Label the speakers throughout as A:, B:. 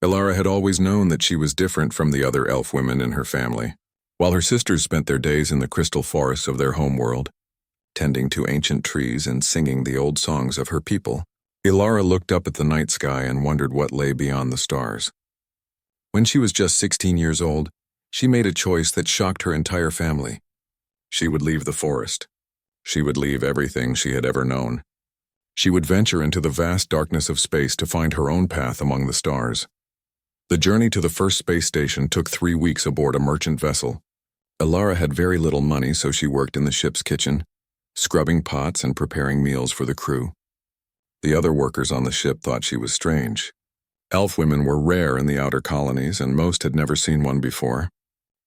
A: Ilara had always known that she was different from the other elf women in her family. While her sisters spent their days in the crystal forests of their homeworld, tending to ancient trees and singing the old songs of her people, Ilara looked up at the night sky and wondered what lay beyond the stars. When she was just 16 years old, she made a choice that shocked her entire family. She would leave the forest. She would leave everything she had ever known. She would venture into the vast darkness of space to find her own path among the stars. The journey to the first space station took 3 weeks aboard a merchant vessel. Ilara had very little money, so she worked in the ship's kitchen, scrubbing pots and preparing meals for the crew. The other workers on the ship thought she was strange. Elf women were rare in the outer colonies, and most had never seen one before.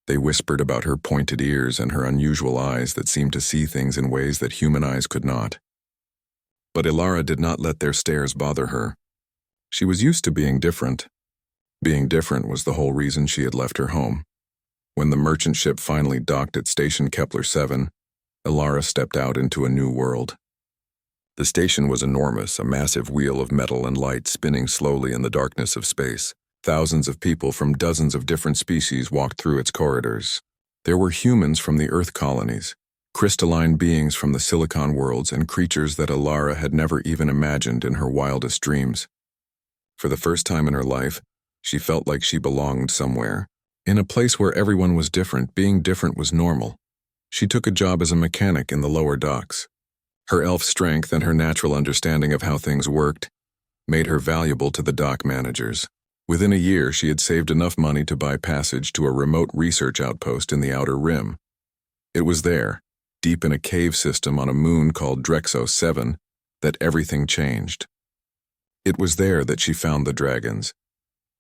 A: They whispered about her pointed ears and her unusual eyes that seemed to see things in ways that human eyes could not. But Ilara did not let their stares bother her. She was used to being different. Being different was the whole reason she had left her home. When the merchant ship finally docked at Station Kepler 7, Ilara stepped out into a new world. The station was enormous, a massive wheel of metal and light spinning slowly in the darkness of space. Thousands of people from dozens of different species walked through its corridors. There were humans from the Earth colonies, crystalline beings from the Silicon worlds, and creatures that Ilara had never even imagined in her wildest dreams. For the first time in her life, she felt like she belonged somewhere. In a place where everyone was different, being different was normal. She took a job as a mechanic in the lower docks. Her elf strength and her natural understanding of how things worked made her valuable to the dock managers. Within a year, she had saved enough money to buy passage to a remote research outpost in the Outer Rim. It was there, deep in a cave system on a moon called Drexo 7, that everything changed. It was there that she found the dragons.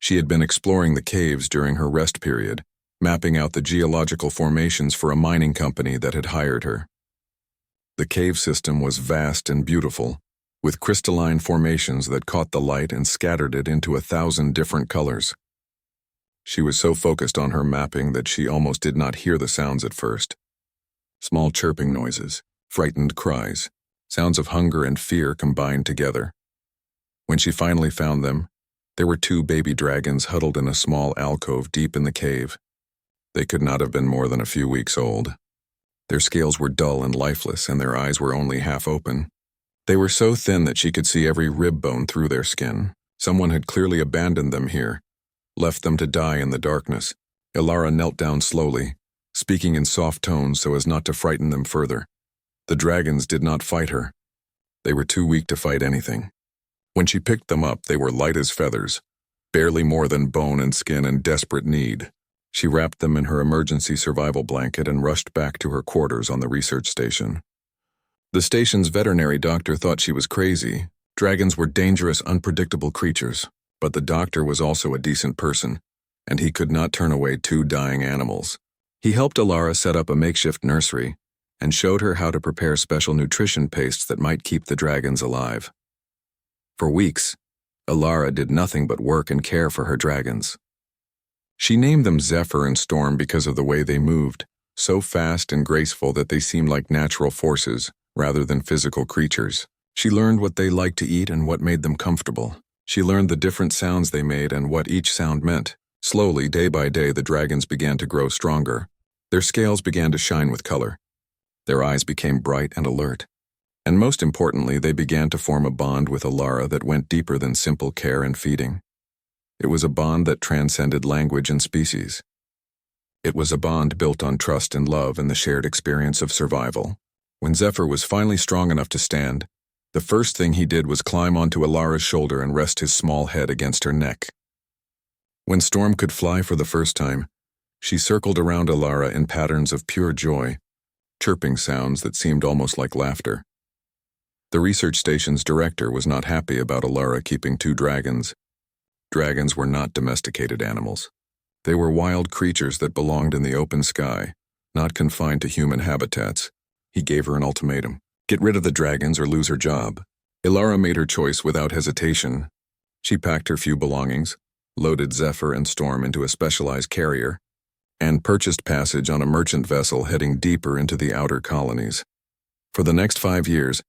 A: She had been exploring the caves during her rest period, mapping out the geological formations for a mining company that had hired her. The cave system was vast and beautiful, with crystalline formations that caught the light and scattered it into 1,000 different colors. She was so focused on her mapping that she almost did not hear the sounds at first. Small chirping noises, frightened cries, sounds of hunger and fear combined together. When she finally found them, there were 2 baby dragons huddled in a small alcove deep in the cave. They could not have been more than a few weeks old. Their scales were dull and lifeless, and their eyes were only half open. They were so thin that she could see every rib bone through their skin. Someone had clearly abandoned them here, left them to die in the darkness. Ilara knelt down slowly, speaking in soft tones so as not to frighten them further. The dragons did not fight her. They were too weak to fight anything. When she picked them up, they were light as feathers, barely more than bone and skin in desperate need. She wrapped them in her emergency survival blanket and rushed back to her quarters on the research station. The station's veterinary doctor thought she was crazy. Dragons were dangerous, unpredictable creatures, but the doctor was also a decent person, and he could not turn away 2 dying animals. He helped Ilara set up a makeshift nursery and showed her how to prepare special nutrition pastes that might keep the dragons alive. For weeks, Ilara did nothing but work and care for her dragons. She named them Zephyr and Storm because of the way they moved, so fast and graceful that they seemed like natural forces rather than physical creatures. She learned what they liked to eat and what made them comfortable. She learned the different sounds they made and what each sound meant. Slowly, day by day, the dragons began to grow stronger. Their scales began to shine with color. Their eyes became bright and alert. And most importantly, they began to form a bond with Ilara that went deeper than simple care and feeding. It was a bond that transcended language and species. It was a bond built on trust and love and the shared experience of survival. When Zephyr was finally strong enough to stand, the first thing he did was climb onto Ilara's shoulder and rest his small head against her neck. When Storm could fly for the first time, she circled around Ilara in patterns of pure joy, chirping sounds that seemed almost like laughter. The research station's director was not happy about Ilara keeping 2 dragons. Dragons were not domesticated animals. They were wild creatures that belonged in the open sky, not confined to human habitats. He gave her an ultimatum: get rid of the dragons or lose her job. Ilara made her choice without hesitation. She packed her few belongings, loaded Zephyr and Storm into a specialized carrier, and purchased passage on a merchant vessel heading deeper into the outer colonies. For the next 5 years,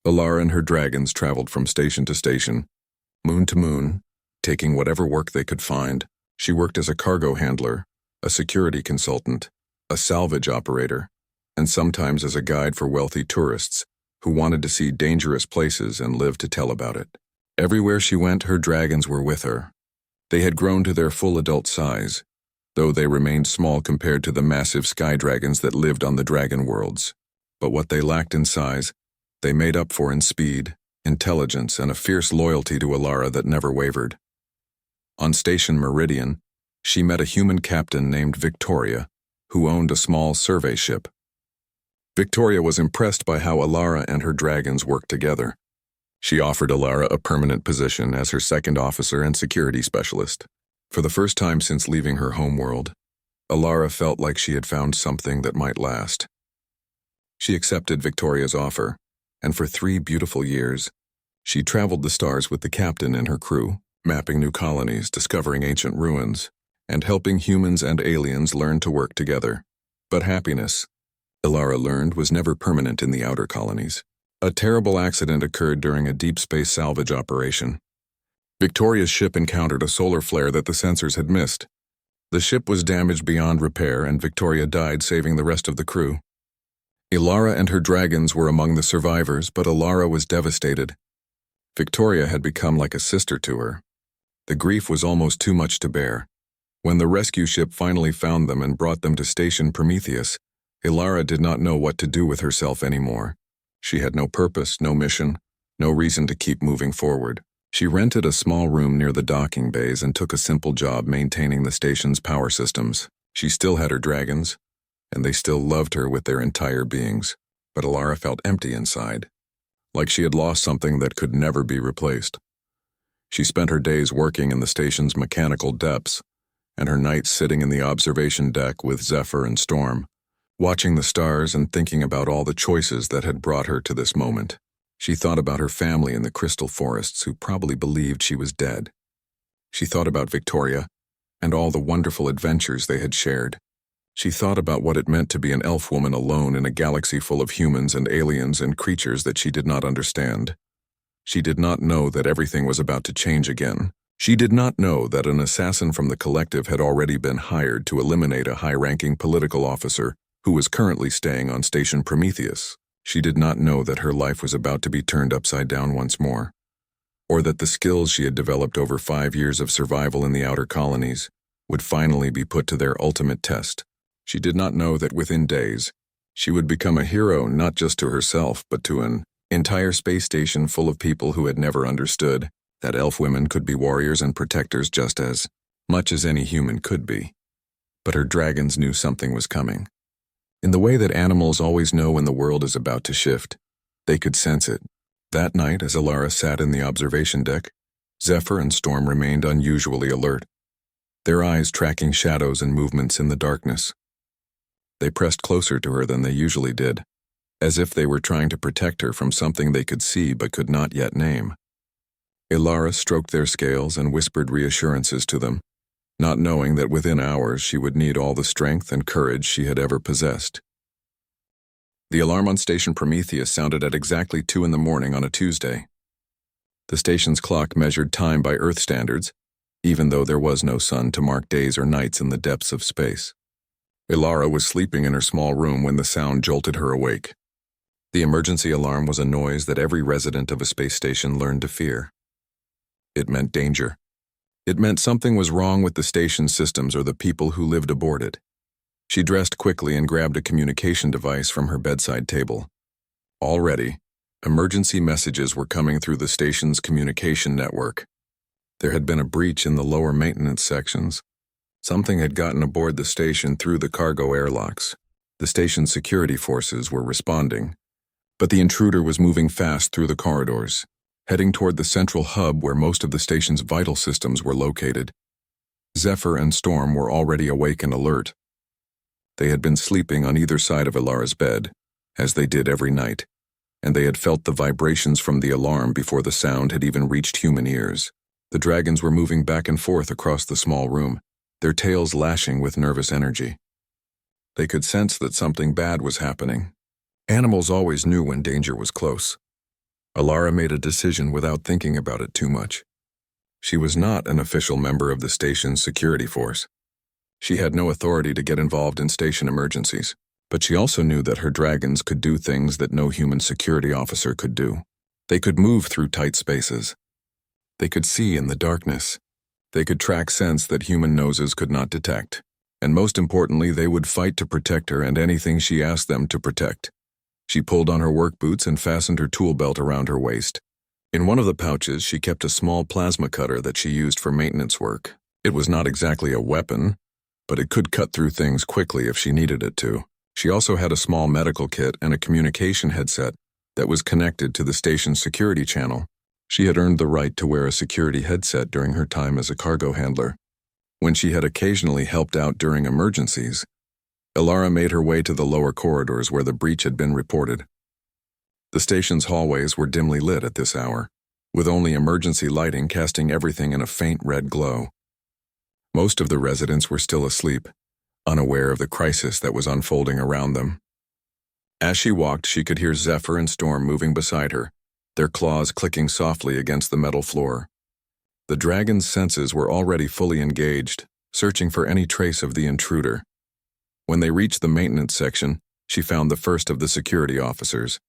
A: Ilara and her dragons traveled from station to station, moon to moon, taking whatever work they could find. She worked as a cargo handler, a security consultant, a salvage operator, and sometimes as a guide for wealthy tourists who wanted to see dangerous places and live to tell about it. Everywhere she went, her dragons were with her. They had grown to their full adult size, though they remained small compared to the massive sky dragons that lived on the dragon worlds. But what they lacked in size, they made up for in speed, intelligence, and a fierce loyalty to Alara that never wavered. On Station Meridian, she met a human captain named Victoria, who owned a small survey ship. Victoria was impressed by how Alara and her dragons worked together. She offered Alara a permanent position as her second officer and security specialist. For the first time since leaving her homeworld, Alara felt like she had found something that might last. She accepted Victoria's offer, and for 3 beautiful years, she traveled the stars with the captain and her crew, mapping new colonies, discovering ancient ruins, and helping humans and aliens learn to work together. But happiness, Alara learned, was never permanent in the outer colonies. A terrible accident occurred during a deep space salvage operation. Victoria's ship encountered a solar flare that the sensors had missed. The ship was damaged beyond repair, and Victoria died, saving the rest of the crew. Alara and her dragons were among the survivors, but Alara was devastated. Victoria had become like a sister to her. The grief was almost too much to bear. When the rescue ship finally found them and brought them to Station Prometheus, Alara did not know what to do with herself anymore. She had no purpose, no mission, no reason to keep moving forward. She rented a small room near the docking bays and took a simple job maintaining the station's power systems. She still had her dragons, and they still loved her with their entire beings, but Alara felt empty inside, like she had lost something that could never be replaced. She spent her days working in the station's mechanical depths, and her nights sitting in the observation deck with Zephyr and Storm, watching the stars and thinking about all the choices that had brought her to this moment. She thought about her family in the crystal forests who probably believed she was dead. She thought about Victoria and all the wonderful adventures they had shared. She thought about what it meant to be an elf woman alone in a galaxy full of humans and aliens and creatures that she did not understand. She did not know that everything was about to change again. She did not know that an assassin from the collective had already been hired to eliminate a high-ranking political officer who was currently staying on Station Prometheus. She did not know that her life was about to be turned upside down once more, or that the skills she had developed over 5 years of survival in the outer colonies would finally be put to their ultimate test. She did not know that within days, she would become a hero not just to herself, but to an entire space station full of people who had never understood that elf women could be warriors and protectors just as much as any human could be. But her dragons knew something was coming. In the way that animals always know when the world is about to shift, they could sense it. That night, as Alara sat in the observation deck, Zephyr and Storm remained unusually alert, their eyes tracking shadows and movements in the darkness. They pressed closer to her than they usually did, as if they were trying to protect her from something they could see but could not yet name. Alara stroked their scales and whispered reassurances to them, not knowing that within hours she would need all the strength and courage she had ever possessed. The alarm on Station Prometheus sounded at exactly 2 in the morning on a Tuesday. The station's clock measured time by Earth standards, even though there was no sun to mark days or nights in the depths of space. Alara was sleeping in her small room when the sound jolted her awake. The emergency alarm was a noise that every resident of a space station learned to fear. It meant danger. It meant something was wrong with the station's systems or the people who lived aboard it. She dressed quickly and grabbed a communication device from her bedside table. Already, emergency messages were coming through the station's communication network. There had been a breach in the lower maintenance sections. Something had gotten aboard the station through the cargo airlocks. The station's security forces were responding, but the intruder was moving fast through the corridors, heading toward the central hub where most of the station's vital systems were located. Zephyr and Storm were already awake and alert. They had been sleeping on either side of Alara's bed, as they did every night, and they had felt the vibrations from the alarm before the sound had even reached human ears. The dragons were moving back and forth across the small room, their tails lashing with nervous energy. They could sense that something bad was happening. Animals always knew when danger was close. Alara made a decision without thinking about it too much. She was not an official member of the station's security force. She had no authority to get involved in station emergencies, but she also knew that her dragons could do things that no human security officer could do. They could move through tight spaces. They could see in the darkness. They could track scents that human noses could not detect. And most importantly, they would fight to protect her and anything she asked them to protect. She pulled on her work boots and fastened her tool belt around her waist. In one of the pouches, she kept a small plasma cutter that she used for maintenance work. It was not exactly a weapon, but it could cut through things quickly if she needed it to. She also had a small medical kit and a communication headset that was connected to the station's security channel. She had earned the right to wear a security headset during her time as a cargo handler. When she had occasionally helped out during emergencies, Ilara made her way to the lower corridors where the breach had been reported. The station's hallways were dimly lit at this hour, with only emergency lighting casting everything in a faint red glow. Most of the residents were still asleep, unaware of the crisis that was unfolding around them. As she walked, she could hear Zephyr and Storm moving beside her, their claws clicking softly against the metal floor. The dragon's senses were already fully engaged, searching for any trace of the intruder. When they reached the maintenance section, she found the first of the security officers.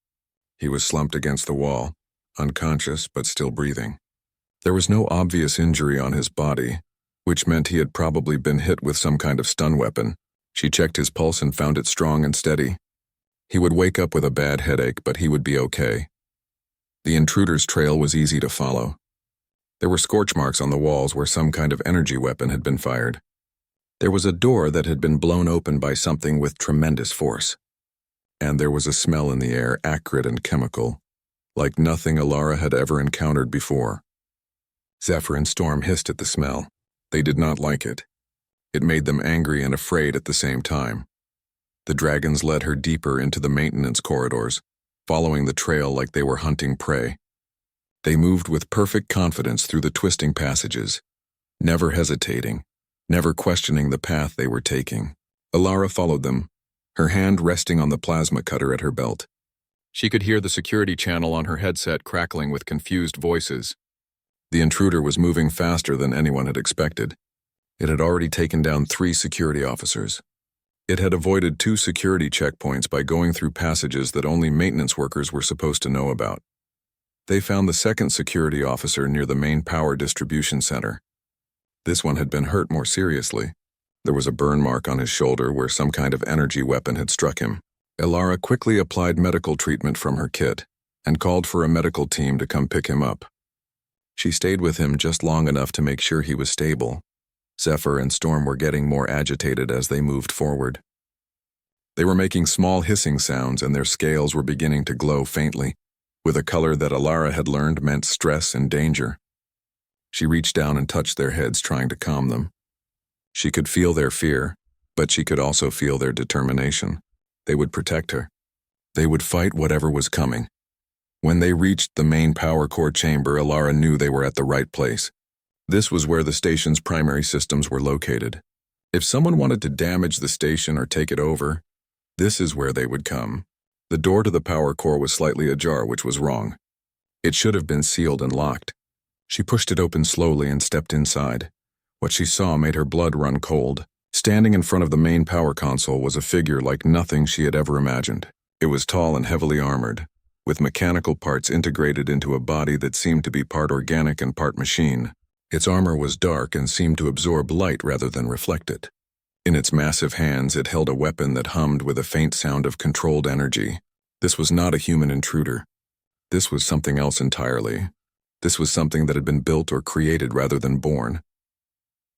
A: He was slumped against the wall, unconscious but still breathing. There was no obvious injury on his body, which meant he had probably been hit with some kind of stun weapon. She checked his pulse and found it strong and steady. He would wake up with a bad headache, but he would be okay. The intruder's trail was easy to follow. There were scorch marks on the walls where some kind of energy weapon had been fired. There was a door that had been blown open by something with tremendous force. And there was a smell in the air, acrid and chemical, like nothing Ilara had ever encountered before. Zephyr and Storm hissed at the smell. They did not like it. It made them angry and afraid at the same time. The dragons led her deeper into the maintenance corridors, following the trail like they were hunting prey. They moved with perfect confidence through the twisting passages, never hesitating, never questioning the path they were taking. Ilara followed them, her hand resting on the plasma cutter at her belt. She could hear the security channel on her headset crackling with confused voices. The intruder was moving faster than anyone had expected. It had already taken down 3 security officers. It had avoided 2 security checkpoints by going through passages that only maintenance workers were supposed to know about. They found the second security officer near the main power distribution center. This one had been hurt more seriously. There was a burn mark on his shoulder where some kind of energy weapon had struck him. Ilara quickly applied medical treatment from her kit and called for a medical team to come pick him up. She stayed with him just long enough to make sure he was stable. Zephyr and Storm were getting more agitated as they moved forward. They were making small hissing sounds and their scales were beginning to glow faintly, with a color that Ilara had learned meant stress and danger. She reached down and touched their heads, trying to calm them. She could feel their fear, but she could also feel their determination. They would protect her. They would fight whatever was coming. When they reached the main power core chamber, Ilara knew they were at the right place. This was where the station's primary systems were located. If someone wanted to damage the station or take it over, this is where they would come. The door to the power core was slightly ajar, which was wrong. It should have been sealed and locked. She pushed it open slowly and stepped inside. What she saw made her blood run cold. Standing in front of the main power console was a figure like nothing she had ever imagined. It was tall and heavily armored, with mechanical parts integrated into a body that seemed to be part organic and part machine. Its armor was dark and seemed to absorb light rather than reflect it. In its massive hands, it held a weapon that hummed with a faint sound of controlled energy. This was not a human intruder. This was something else entirely. This was something that had been built or created rather than born.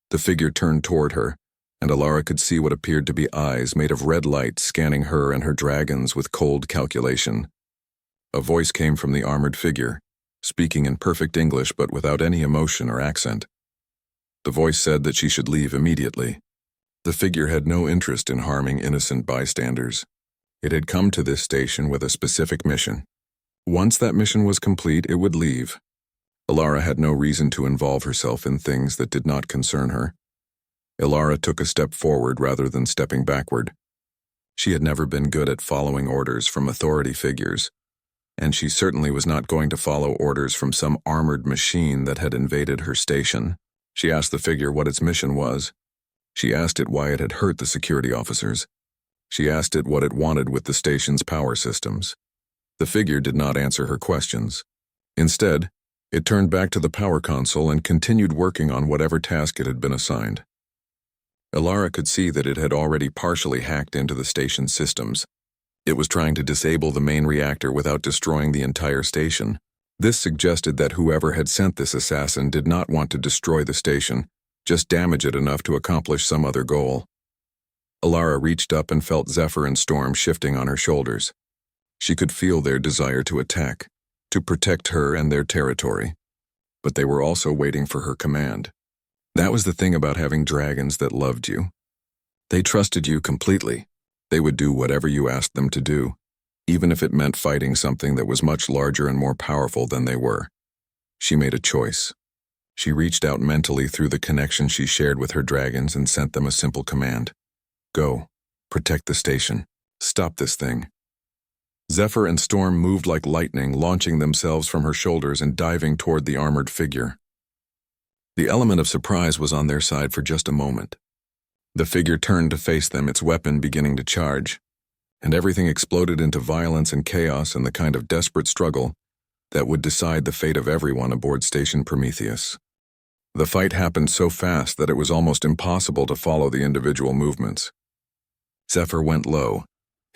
A: The figure turned toward her, and Ilara could see what appeared to be eyes made of red light scanning her and her dragons with cold calculation. A voice came from the armored figure, speaking in perfect English but without any emotion or accent. The voice said that she should leave immediately. The figure had no interest in harming innocent bystanders. It had come to this station with a specific mission. Once that mission was complete, it would leave. Ilara had no reason to involve herself in things that did not concern her. Ilara took a step forward rather than stepping backward. She had never been good at following orders from authority figures. and she certainly was not going to follow orders from some armored machine that had invaded her station. She asked the figure what its mission was. She asked it why it had hurt the security officers. She asked it what it wanted with the station's power systems. The figure did not answer her questions. Instead, it turned back to the power console and continued working on whatever task it had been assigned. Alara could see that it had already partially hacked into the station's systems. It was trying to disable the main reactor without destroying the entire station. This suggested that whoever had sent this assassin did not want to destroy the station, just damage it enough to accomplish some other goal. Alara reached up and felt Zephyr and Storm shifting on her shoulders. She could feel their desire to attack, to protect her and their territory. But they were also waiting for her command. That was the thing about having dragons that loved you. They trusted you completely. They would do whatever you asked them to do, even if it meant fighting something that was much larger and more powerful than they were. She made a choice. She reached out mentally through the connection she shared with her dragons and sent them a simple command. Go. Protect the station. Stop this thing. Zephyr and Storm moved like lightning, launching themselves from her shoulders and diving toward the armored figure. The element of surprise was on their side for just a moment. The figure turned to face them, its weapon beginning to charge, and everything exploded into violence and chaos and the kind of desperate struggle that would decide the fate of everyone aboard Station Prometheus. The fight happened so fast that it was almost impossible to follow the individual movements. Zephyr went low,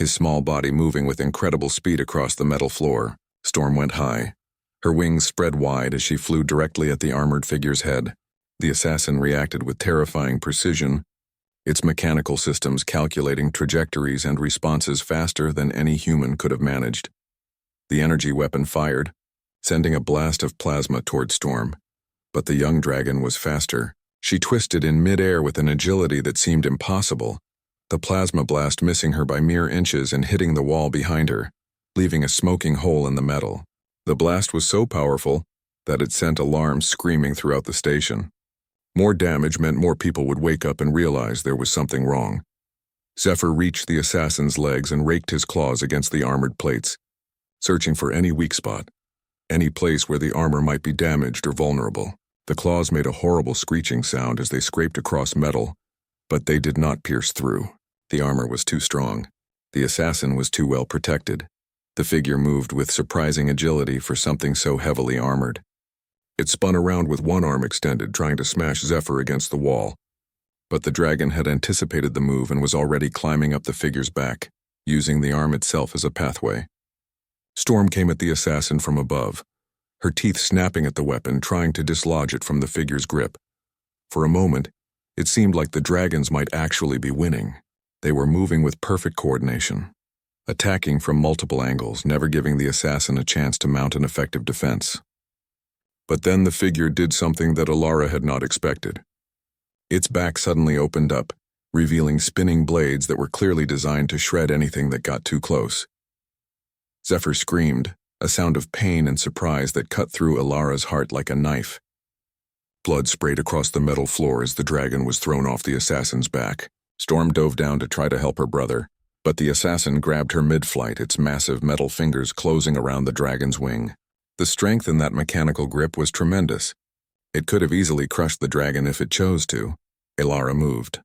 A: his small body moving with incredible speed across the metal floor. Storm went high. Her wings spread wide as she flew directly at the armored figure's head. The assassin reacted with terrifying precision, its mechanical systems calculating trajectories and responses faster than any human could have managed. The energy weapon fired, sending a blast of plasma toward Storm. But the young dragon was faster. She twisted in mid-air with an agility that seemed impossible, the plasma blast missing her by mere inches and hitting the wall behind her, leaving a smoking hole in the metal. The blast was so powerful that it sent alarms screaming throughout the station. More damage meant more people would wake up and realize there was something wrong. Zephyr reached the assassin's legs and raked his claws against the armored plates, searching for any weak spot, any place where the armor might be damaged or vulnerable. The claws made a horrible screeching sound as they scraped across metal, but they did not pierce through. The armor was too strong. The assassin was too well protected. The figure moved with surprising agility for something so heavily armored. It spun around with one arm extended, trying to smash Zephyr against the wall. But the dragon had anticipated the move and was already climbing up the figure's back, using the arm itself as a pathway. Storm came at the assassin from above, her teeth snapping at the weapon, trying to dislodge it from the figure's grip. For a moment, it seemed like the dragons might actually be winning. They were moving with perfect coordination, attacking from multiple angles, never giving the assassin a chance to mount an effective defense. But then the figure did something that Alara had not expected. Its back suddenly opened up, revealing spinning blades that were clearly designed to shred anything that got too close. Zephyr screamed, a sound of pain and surprise that cut through Alara's heart like a knife. Blood sprayed across the metal floor as the dragon was thrown off the assassin's back. Storm dove down to try to help her brother, but the assassin grabbed her mid-flight, its massive metal fingers closing around the dragon's wing. The strength in that mechanical grip was tremendous. It could have easily crushed the dragon if it chose to. Alara moved.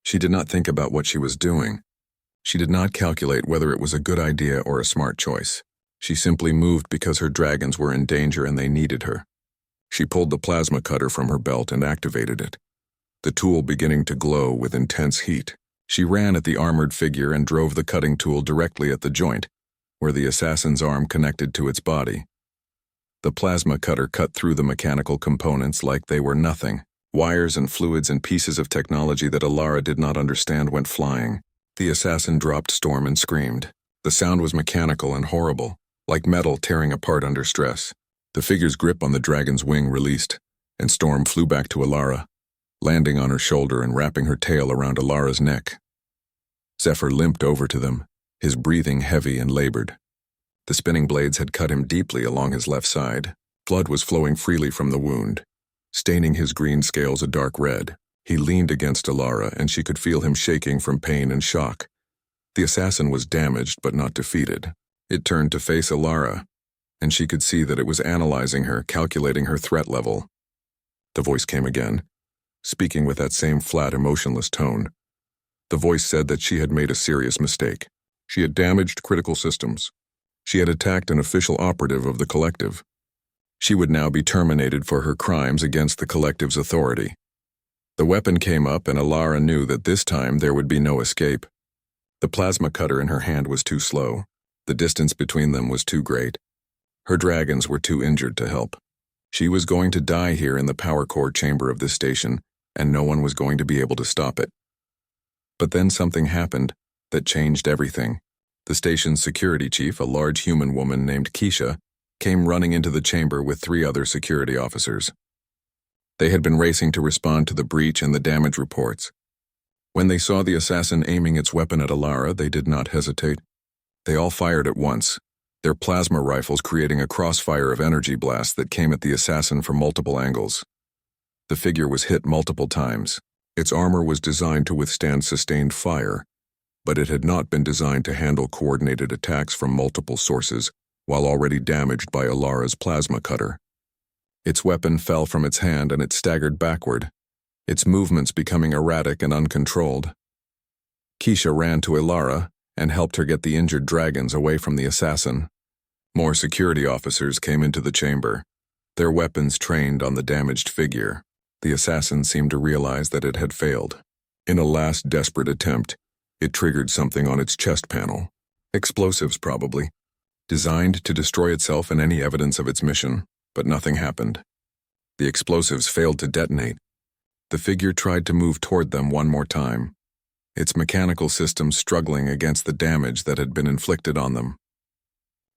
A: She did not think about what she was doing. She did not calculate whether it was a good idea or a smart choice. She simply moved because her dragons were in danger and they needed her. She pulled the plasma cutter from her belt and activated it, the tool beginning to glow with intense heat. She ran at the armored figure and drove the cutting tool directly at the joint, where the assassin's arm connected to its body. The plasma cutter cut through the mechanical components like they were nothing. Wires and fluids and pieces of technology that Alara did not understand went flying. The assassin dropped Storm and screamed. The sound was mechanical and horrible, like metal tearing apart under stress. The figure's grip on the dragon's wing released, and Storm flew back to Alara, landing on her shoulder and wrapping her tail around Alara's neck. Zephyr limped over to them, his breathing heavy and labored. The spinning blades had cut him deeply along his left side. Blood was flowing freely from the wound, staining his green scales a dark red. He leaned against Alara, and she could feel him shaking from pain and shock. The assassin was damaged but not defeated. It turned to face Alara, and she could see that it was analyzing her, calculating her threat level. The voice came again, speaking with that same flat, emotionless tone. The voice said that she had made a serious mistake. She had damaged critical systems. She had attacked an official operative of the collective. She would now be terminated for her crimes against the collective's authority. The weapon came up, and Alara knew that this time there would be no escape. The plasma cutter in her hand was too slow. The distance between them was too great. Her dragons were too injured to help. She was going to die here in the power core chamber of this station, and no one was going to be able to stop it. But then something happened that changed everything. The station's security chief, a large human woman named Keisha, came running into the chamber with 3 other security officers. They had been racing to respond to the breach and the damage reports. When they saw the assassin aiming its weapon at Alara, they did not hesitate. They all fired at once, their plasma rifles creating a crossfire of energy blasts that came at the assassin from multiple angles. The figure was hit multiple times. Its armor was designed to withstand sustained fire, but it had not been designed to handle coordinated attacks from multiple sources while already damaged by Alara's plasma cutter. Its weapon fell from its hand and it staggered backward, its movements becoming erratic and uncontrolled. Keisha ran to Alara and helped her get the injured dragons away from the assassin. More security officers came into the chamber, their weapons trained on the damaged figure. The assassin seemed to realize that it had failed. In a last desperate attempt, it triggered something on its chest panel. Explosives, probably. Designed to destroy itself and any evidence of its mission, but nothing happened. The explosives failed to detonate. The figure tried to move toward them one more time, its mechanical systems struggling against the damage that had been inflicted on them.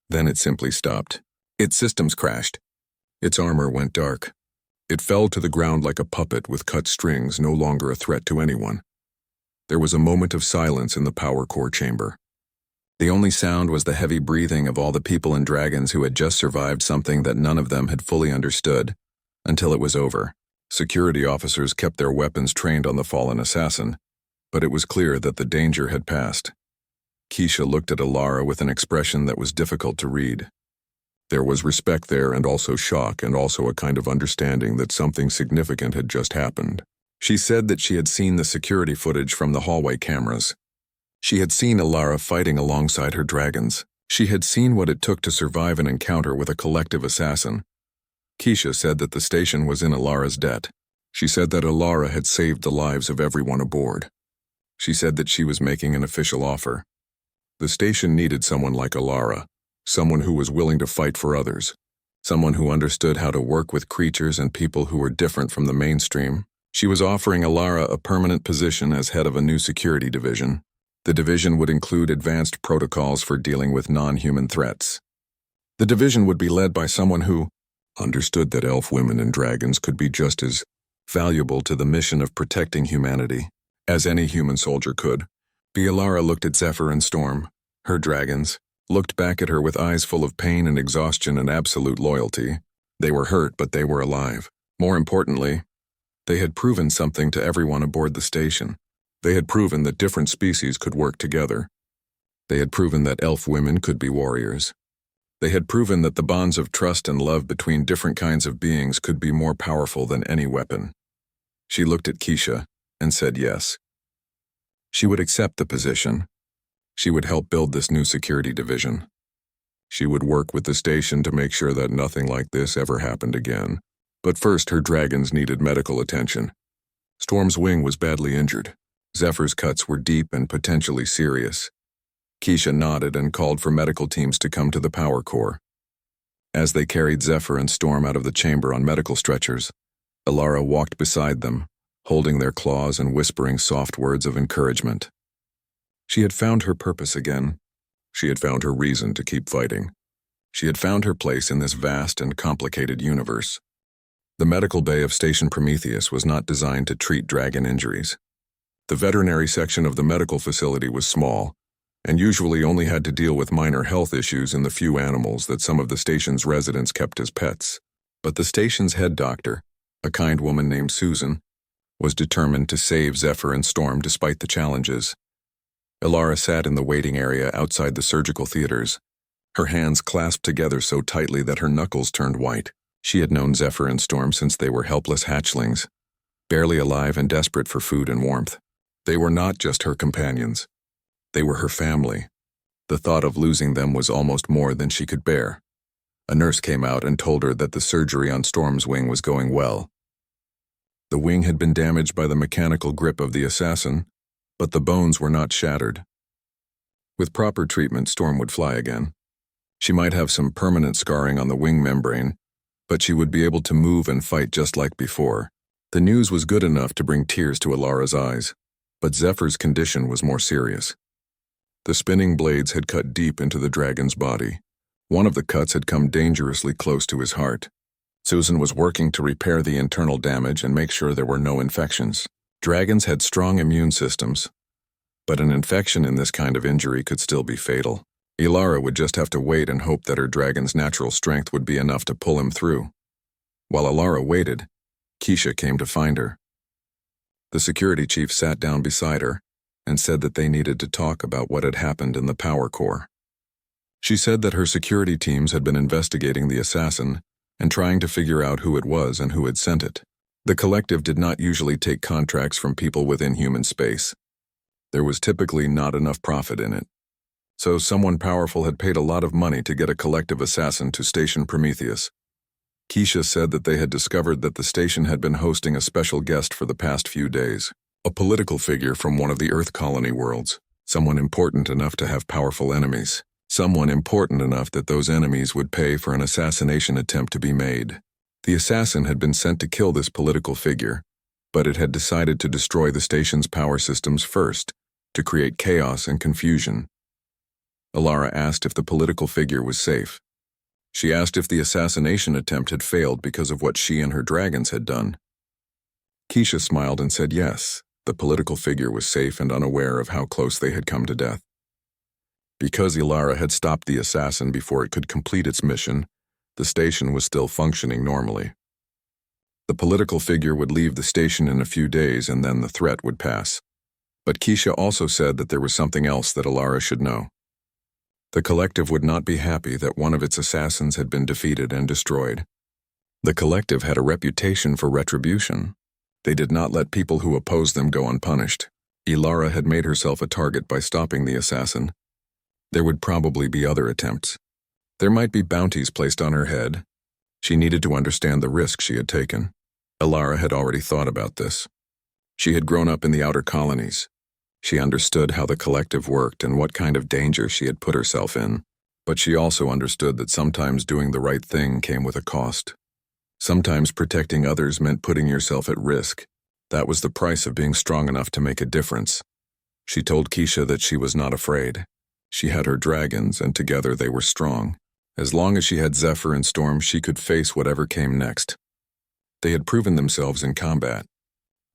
A: Then it simply stopped. Its systems crashed. Its armor went dark. It fell to the ground like a puppet with cut strings, no longer a threat to anyone. There was a moment of silence in the power core chamber. The only sound was the heavy breathing of all the people and dragons who had just survived something that none of them had fully understood, until it was over. Security officers kept their weapons trained on the fallen assassin, but it was clear that the danger had passed. Keisha looked at Alara with an expression that was difficult to read. There was respect there and also shock and also a kind of understanding that something significant had just happened. She said that she had seen the security footage from the hallway cameras. She had seen Alara fighting alongside her dragons. She had seen what it took to survive an encounter with a collective assassin. Keisha said that the station was in Alara's debt. She said that Alara had saved the lives of everyone aboard. She said that she was making an official offer. The station needed someone like Alara, someone who was willing to fight for others, someone who understood how to work with creatures and people who were different from the mainstream. She was offering Alara a permanent position as head of a new security division. The division would include advanced protocols for dealing with non-human threats. The division would be led by someone who understood that elf women and dragons could be just as valuable to the mission of protecting humanity as any human soldier could. Alara looked at Zephyr and Storm, her dragons, looked back at her with eyes full of pain and exhaustion and absolute loyalty. They were hurt, but they were alive. More importantly, they had proven something to everyone aboard the station. They had proven that different species could work together. They had proven that elf women could be warriors. They had proven that the bonds of trust and love between different kinds of beings could be more powerful than any weapon. She looked at Keisha and said yes. She would accept the position. She would help build this new security division. She would work with the station to make sure that nothing like this ever happened again. But first, her dragons needed medical attention. Storm's wing was badly injured. Zephyr's cuts were deep and potentially serious. Keisha nodded and called for medical teams to come to the power core. As they carried Zephyr and Storm out of the chamber on medical stretchers, Alara walked beside them, holding their claws and whispering soft words of encouragement. She had found her purpose again. She had found her reason to keep fighting. She had found her place in this vast and complicated universe. The medical bay of Station Prometheus was not designed to treat dragon injuries. The veterinary section of the medical facility was small, and usually only had to deal with minor health issues in the few animals that some of the station's residents kept as pets. But the station's head doctor, a kind woman named Susan, was determined to save Zephyr and Storm despite the challenges. Alara sat in the waiting area outside the surgical theaters, Her hands clasped together so tightly that her knuckles turned white. She had known Zephyr and Storm since they were helpless hatchlings, barely alive and desperate for food and warmth. They were not just her companions. They were her family. The thought of losing them was almost more than she could bear. A nurse came out and told her that the surgery on Storm's wing was going well. The wing had been damaged by the mechanical grip of the assassin, but the bones were not shattered. With proper treatment, Storm would fly again. She might have some permanent scarring on the wing membrane, but she would be able to move and fight just like before. The news was good enough to bring tears to Alara's eyes, but Zephyr's condition was more serious. The spinning blades had cut deep into the dragon's body. One of the cuts had come dangerously close to his heart. Susan was working to repair the internal damage and make sure there were no infections. Dragons had strong immune systems, but an infection in this kind of injury could still be fatal. Ilara would just have to wait and hope that her dragon's natural strength would be enough to pull him through. While Ilara waited, Keisha came to find her. The security chief sat down beside her and said that they needed to talk about what had happened in the power core. She said that her security teams had been investigating the assassin and trying to figure out who it was and who had sent it. The collective did not usually take contracts from people within human space. There was typically not enough profit in it. So someone powerful had paid a lot of money to get a collective assassin to Station Prometheus. Keisha said that they had discovered that the station had been hosting a special guest for the past few days. A political figure from one of the Earth colony worlds. Someone important enough to have powerful enemies. Someone important enough that those enemies would pay for an assassination attempt to be made. The assassin had been sent to kill this political figure, but it had decided to destroy the station's power systems first, to create chaos and confusion. Alara asked if the political figure was safe. She asked if the assassination attempt had failed because of what she and her dragons had done. Keisha smiled and said yes, the political figure was safe and unaware of how close they had come to death. Because Ilara had stopped the assassin before it could complete its mission, the station was still functioning normally. The political figure would leave the station in a few days and then the threat would pass. But Keisha also said that there was something else that Alara should know. The collective would not be happy that one of its assassins had been defeated and destroyed. The collective had a reputation for retribution. They did not let people who opposed them go unpunished. Ilara had made herself a target by stopping the assassin. There would probably be other attempts. There might be bounties placed on her head. She needed to understand the risk she had taken. Ilara had already thought about this. She had grown up in the outer colonies. She understood how the collective worked and what kind of danger she had put herself in. But she also understood that sometimes doing the right thing came with a cost. Sometimes protecting others meant putting yourself at risk. That was the price of being strong enough to make a difference. She told Keisha that she was not afraid. She had her dragons, and together they were strong. As long as she had Zephyr and Storm, she could face whatever came next. They had proven themselves in combat.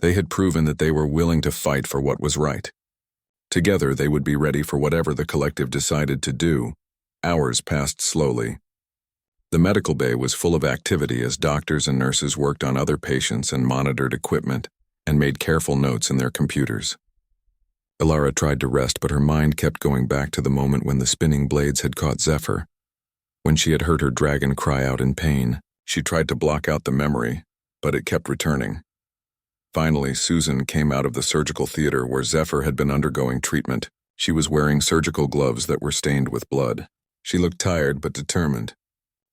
A: They had proven that they were willing to fight for what was right. Together they would be ready for whatever the collective decided to do. Hours passed slowly. The medical bay was full of activity as doctors and nurses worked on other patients and monitored equipment and made careful notes in their computers. Ilara tried to rest, but her mind kept going back to the moment when the spinning blades had caught Zephyr. When she had heard her dragon cry out in pain, she tried to block out the memory, but it kept returning. Finally, Susan came out of the surgical theater where Zephyr had been undergoing treatment. She was wearing surgical gloves that were stained with blood. She looked tired but determined.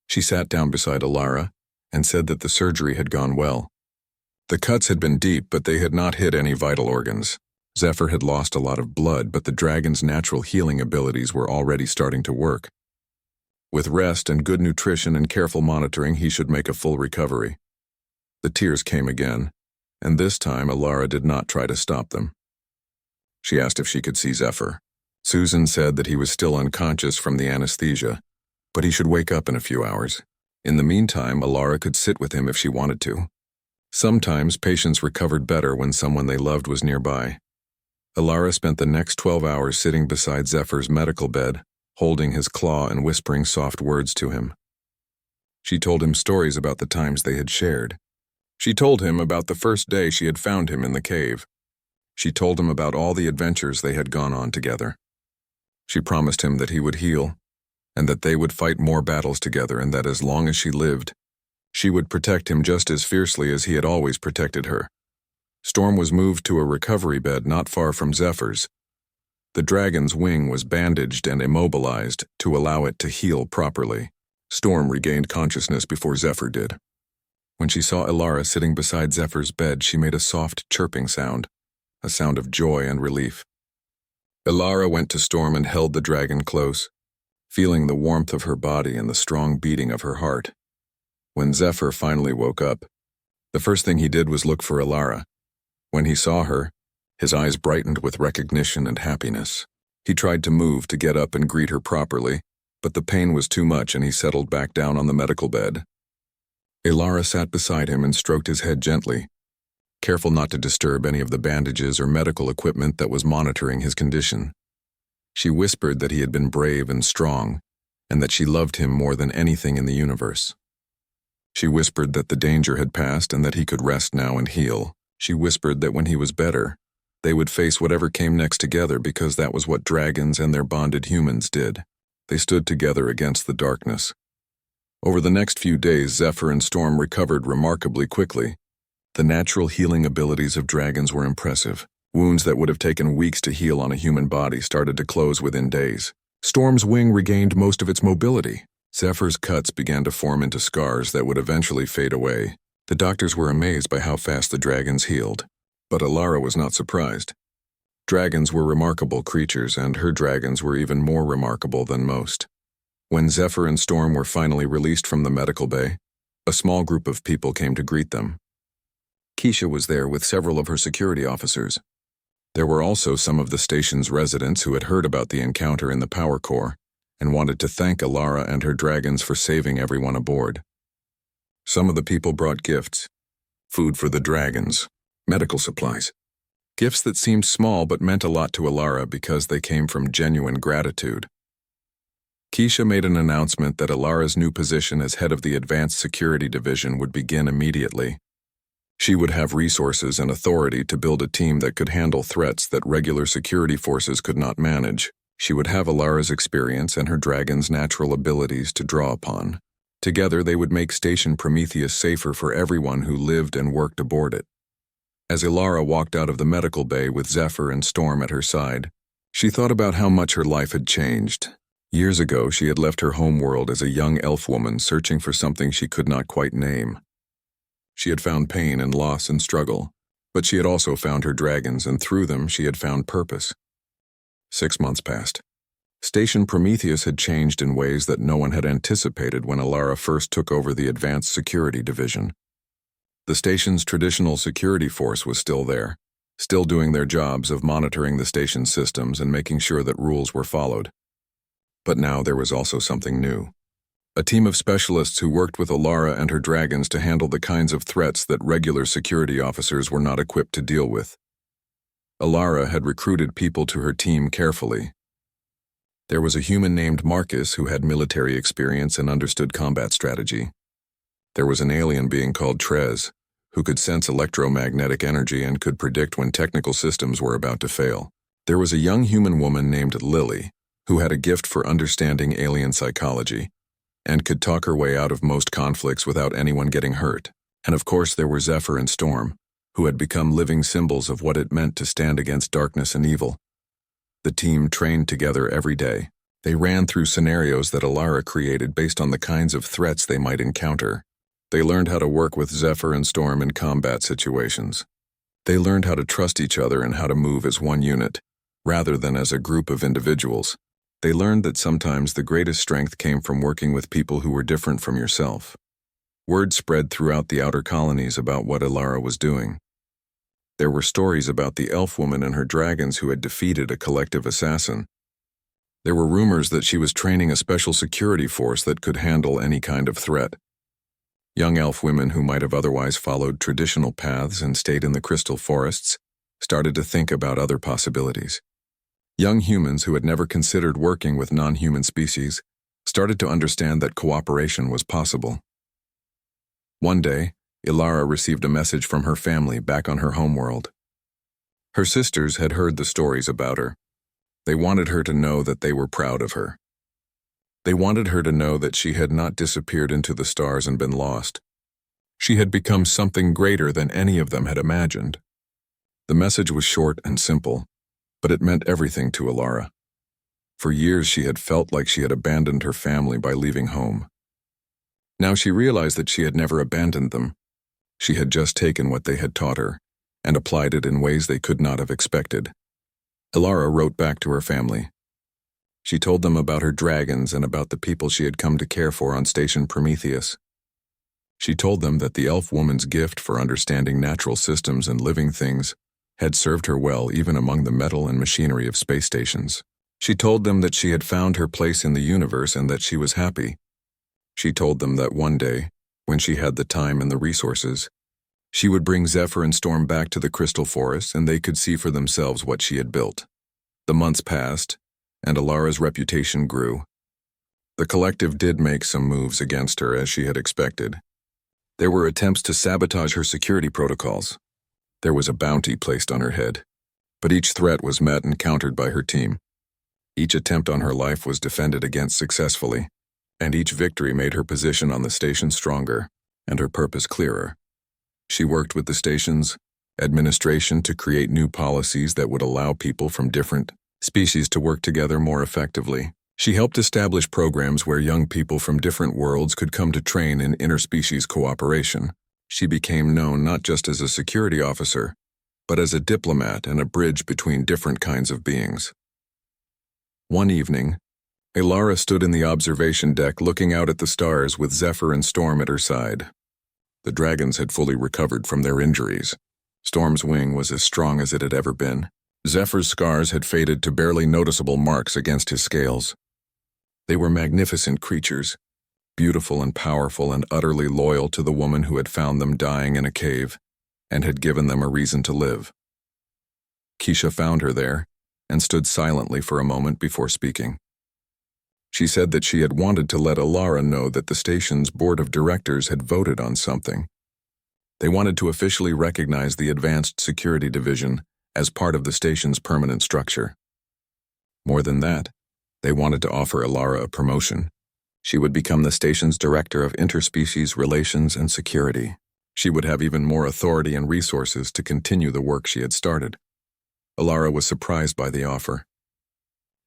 A: She sat down beside Ilara and said that the surgery had gone well. The cuts had been deep, but they had not hit any vital organs. Zephyr had lost a lot of blood, but the dragon's natural healing abilities were already starting to work. With rest and good nutrition and careful monitoring, he should make a full recovery. The tears came again, and this time Ilara did not try to stop them. She asked if she could see Zephyr. Susan said that he was still unconscious from the anesthesia, but he should wake up in a few hours. In the meantime, Ilara could sit with him if she wanted to. Sometimes patients recovered better when someone they loved was nearby. Ilara spent the next 12 hours sitting beside Zephyr's medical bed, holding his claw and whispering soft words to him. She told him stories about the times they had shared. She told him about the first day she had found him in the cave. She told him about all the adventures they had gone on together. She promised him that he would heal. and that they would fight more battles together, and that as long as she lived, she would protect him just as fiercely as he had always protected her. Storm was moved to a recovery bed not far from Zephyr's. The dragon's wing was bandaged and immobilized to allow it to heal properly. Storm regained consciousness before Zephyr did. When she saw Ilara sitting beside Zephyr's bed, she made a soft chirping sound, a sound of joy and relief. Ilara went to Storm and held the dragon close, feeling the warmth of her body and the strong beating of her heart. When Zephyr finally woke up, the first thing he did was look for Ilara. When he saw her, his eyes brightened with recognition and happiness. He tried to move to get up and greet her properly, but the pain was too much and he settled back down on the medical bed. Ilara sat beside him and stroked his head gently, careful not to disturb any of the bandages or medical equipment that was monitoring his condition. She whispered that he had been brave and strong, and that she loved him more than anything in the universe. She whispered that the danger had passed and that he could rest now and heal. She whispered that when he was better, they would face whatever came next together, because that was what dragons and their bonded humans did. They stood together against the darkness. Over the next few days, Zephyr and Storm recovered remarkably quickly. The natural healing abilities of dragons were impressive. Wounds that would have taken weeks to heal on a human body started to close within days. Storm's wing regained most of its mobility. Zephyr's cuts began to form into scars that would eventually fade away. The doctors were amazed by how fast the dragons healed. But Ilara was not surprised. Dragons were remarkable creatures, and her dragons were even more remarkable than most. When Zephyr and Storm were finally released from the medical bay, a small group of people came to greet them. Keisha was there with several of her security officers. There were also some of the station's residents who had heard about the encounter in the power core and wanted to thank Ilara and her dragons for saving everyone aboard. Some of the people brought gifts, food for the dragons, medical supplies. Gifts that seemed small but meant a lot to Ilara because they came from genuine gratitude. Keisha made an announcement that Ilara's new position as head of the Advanced Security Division would begin immediately. She would have resources and authority to build a team that could handle threats that regular security forces could not manage. She would have Ilara's experience and her dragon's natural abilities to draw upon. Together, they would make Station Prometheus safer for everyone who lived and worked aboard it. As Ilara walked out of the medical bay with Zephyr and Storm at her side, she thought about how much her life had changed. Years ago, she had left her homeworld as a young elf woman searching for something she could not quite name. She had found pain and loss and struggle, but she had also found her dragons, and through them she had found purpose. 6 months passed. Station Prometheus had changed in ways that no one had anticipated when Ilara first took over the Advanced Security Division. The station's traditional security force was still there, still doing their jobs of monitoring the station's systems and making sure that rules were followed. But now there was also something new. A team of specialists who worked with Ilara and her dragons to handle the kinds of threats that regular security officers were not equipped to deal with. Ilara had recruited people to her team carefully. There was a human named Marcus who had military experience and understood combat strategy. There was an alien being called Trez, who could sense electromagnetic energy and could predict when technical systems were about to fail. There was a young human woman named Lily, who had a gift for understanding alien psychology, and could talk her way out of most conflicts without anyone getting hurt. And of course there were Zephyr and Storm, who had become living symbols of what it meant to stand against darkness and evil. The team trained together every day. They ran through scenarios that Ilara created based on the kinds of threats they might encounter. They learned how to work with Zephyr and Storm in combat situations. They learned how to trust each other and how to move as one unit, rather than as a group of individuals. They learned that sometimes the greatest strength came from working with people who were different from yourself. Word spread throughout the outer colonies about what Ilara was doing. There were stories about the elf woman and her dragons who had defeated a collective assassin. There were rumors that she was training a special security force that could handle any kind of threat. Young elf women who might have otherwise followed traditional paths and stayed in the crystal forests started to think about other possibilities. Young humans who had never considered working with non-human species started to understand that cooperation was possible. One day, Ilara received a message from her family back on her homeworld. Her sisters had heard the stories about her. They wanted her to know that they were proud of her. They wanted her to know that she had not disappeared into the stars and been lost. She had become something greater than any of them had imagined. The message was short and simple, but it meant everything to Alara. For years she had felt like she had abandoned her family by leaving home. Now she realized that she had never abandoned them. She had just taken what they had taught her and applied it in ways they could not have expected. Alara wrote back to her family. She told them about her dragons and about the people she had come to care for on Station Prometheus. She told them that the elf woman's gift for understanding natural systems and living things had served her well even among the metal and machinery of space stations. She told them that she had found her place in the universe and that she was happy. She told them that one day, when she had the time and the resources, she would bring Zephyr and Storm back to the Crystal Forest and they could see for themselves what she had built. The months passed, and Alara's reputation grew. The collective did make some moves against her as she had expected. There were attempts to sabotage her security protocols. There was a bounty placed on her head, but each threat was met and countered by her team. Each attempt on her life was defended against successfully, and each victory made her position on the station stronger and her purpose clearer. She worked with the station's administration to create new policies that would allow people from different species to work together more effectively. She helped establish programs where young people from different worlds could come to train in interspecies cooperation. She became known not just as a security officer, but as a diplomat and a bridge between different kinds of beings. One evening, Alara stood in the observation deck looking out at the stars with Zephyr and Storm at her side. The dragons had fully recovered from their injuries. Storm's wing was as strong as it had ever been. Zephyr's scars had faded to barely noticeable marks against his scales. They were magnificent creatures, beautiful and powerful and utterly loyal to the woman who had found them dying in a cave and had given them a reason to live. Keisha found her there and stood silently for a moment before speaking. She said that she had wanted to let Alara know that the station's board of directors had voted on something. They wanted to officially recognize the Advanced Security Division as part of the station's permanent structure. More than that, they wanted to offer Alara a promotion. She would become the station's director of interspecies relations and security. She would have even more authority and resources to continue the work she had started. Alara was surprised by the offer.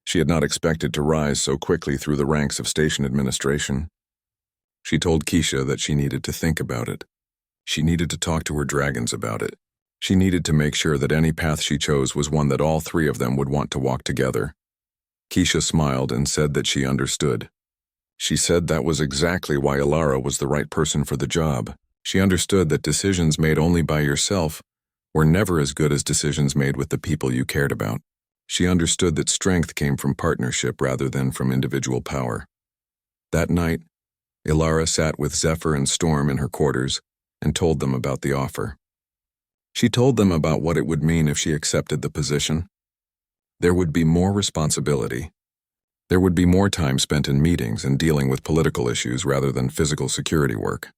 A: She had not expected to rise so quickly through the ranks of station administration. She told Keisha that she needed to think about it. She needed to talk to her dragons about it. She needed to make sure that any path she chose was one that all three of them would want to walk together. Keisha smiled and said that she understood. She said that was exactly why Alara was the right person for the job. She understood that decisions made only by yourself were never as good as decisions made with the people you cared about. She understood that strength came from partnership rather than from individual power. That night, Alara sat with Zephyr and Storm in her quarters and told them about the offer. She told them about what it would mean if she accepted the position. There would be more responsibility. There would be more time spent in meetings and dealing with political issues rather than physical security work.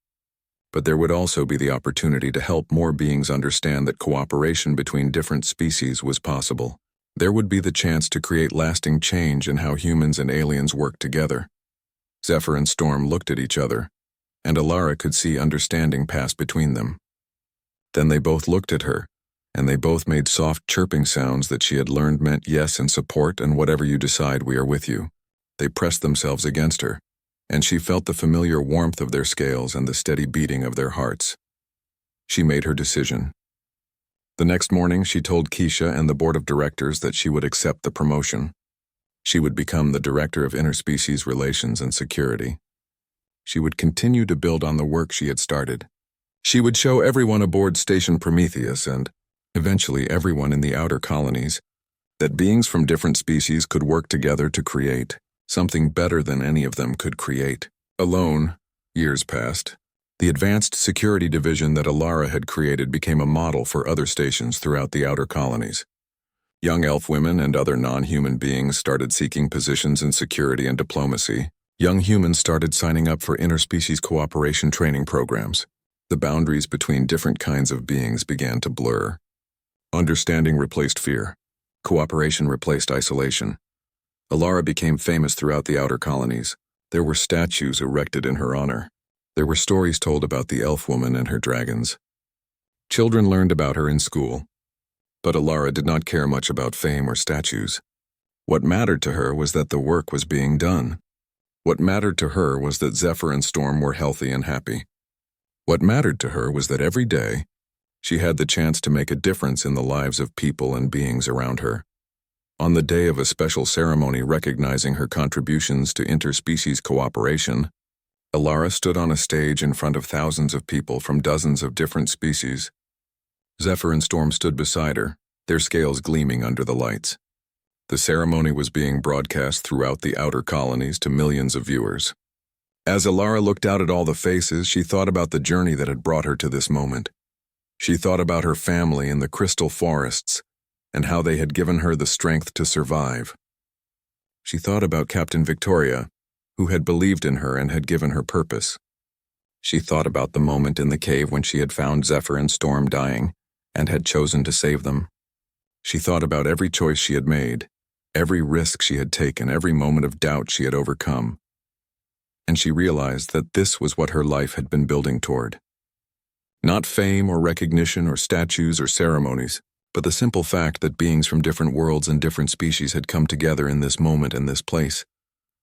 A: But there would also be the opportunity to help more beings understand that cooperation between different species was possible. There would be the chance to create lasting change in how humans and aliens work together. Zephyr and Storm looked at each other, and Alara could see understanding pass between them. Then they both looked at her, and they both made soft chirping sounds that she had learned meant yes and support and whatever you decide, we are with you. They pressed themselves against her, and she felt the familiar warmth of their scales and the steady beating of their hearts. She made her decision. The next morning, she told Keisha and the board of directors that she would accept the promotion. She would become the director of interspecies relations and security. She would continue to build on the work she had started. She would show everyone aboard Station Prometheus and, eventually everyone in the outer colonies, that beings from different species could work together to create something better than any of them could create. Alone, years passed. The Advanced Security Division that Alara had created became a model for other stations throughout the outer colonies. Young elf women and other non-human beings started seeking positions in security and diplomacy. Young humans started signing up for interspecies cooperation training programs. The boundaries between different kinds of beings began to blur. Understanding replaced fear. Cooperation replaced isolation. Alara became famous throughout the outer colonies. There were statues erected in her honor. There were stories told about the elf woman and her dragons. Children learned about her in school. But Alara did not care much about fame or statues. What mattered to her was that the work was being done. What mattered to her was that Zephyr and Storm were healthy and happy. What mattered to her was that every day, she had the chance to make a difference in the lives of people and beings around her. On the day of a special ceremony recognizing her contributions to interspecies cooperation, Alara stood on a stage in front of thousands of people from dozens of different species. Zephyr and Storm stood beside her, their scales gleaming under the lights. The ceremony was being broadcast throughout the outer colonies to millions of viewers. As Alara looked out at all the faces, she thought about the journey that had brought her to this moment. She thought about her family in the crystal forests and how they had given her the strength to survive. She thought about Captain Victoria, who had believed in her and had given her purpose. She thought about the moment in the cave when she had found Zephyr and Storm dying and had chosen to save them. She thought about every choice she had made, every risk she had taken, every moment of doubt she had overcome. And she realized that this was what her life had been building toward. Not fame or recognition or statues or ceremonies, but the simple fact that beings from different worlds and different species had come together in this moment and this place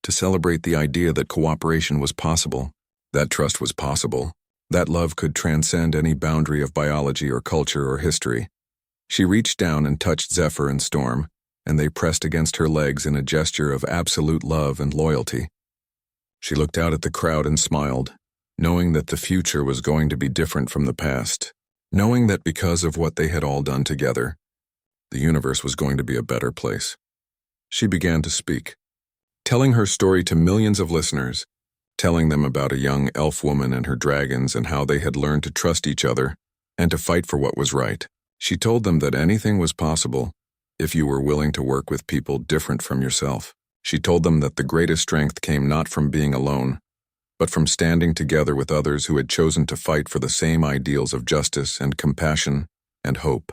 A: to celebrate the idea that cooperation was possible, that trust was possible, that love could transcend any boundary of biology or culture or history. She reached down and touched Zephyr and Storm, and they pressed against her legs in a gesture of absolute love and loyalty. She looked out at the crowd and smiled, knowing that the future was going to be different from the past, knowing that because of what they had all done together, the universe was going to be a better place. She began to speak, telling her story to millions of listeners, telling them about a young elf woman and her dragons and how they had learned to trust each other and to fight for what was right. She told them that anything was possible if you were willing to work with people different from yourself. She told them that the greatest strength came not from being alone, but from standing together with others who had chosen to fight for the same ideals of justice and compassion and hope.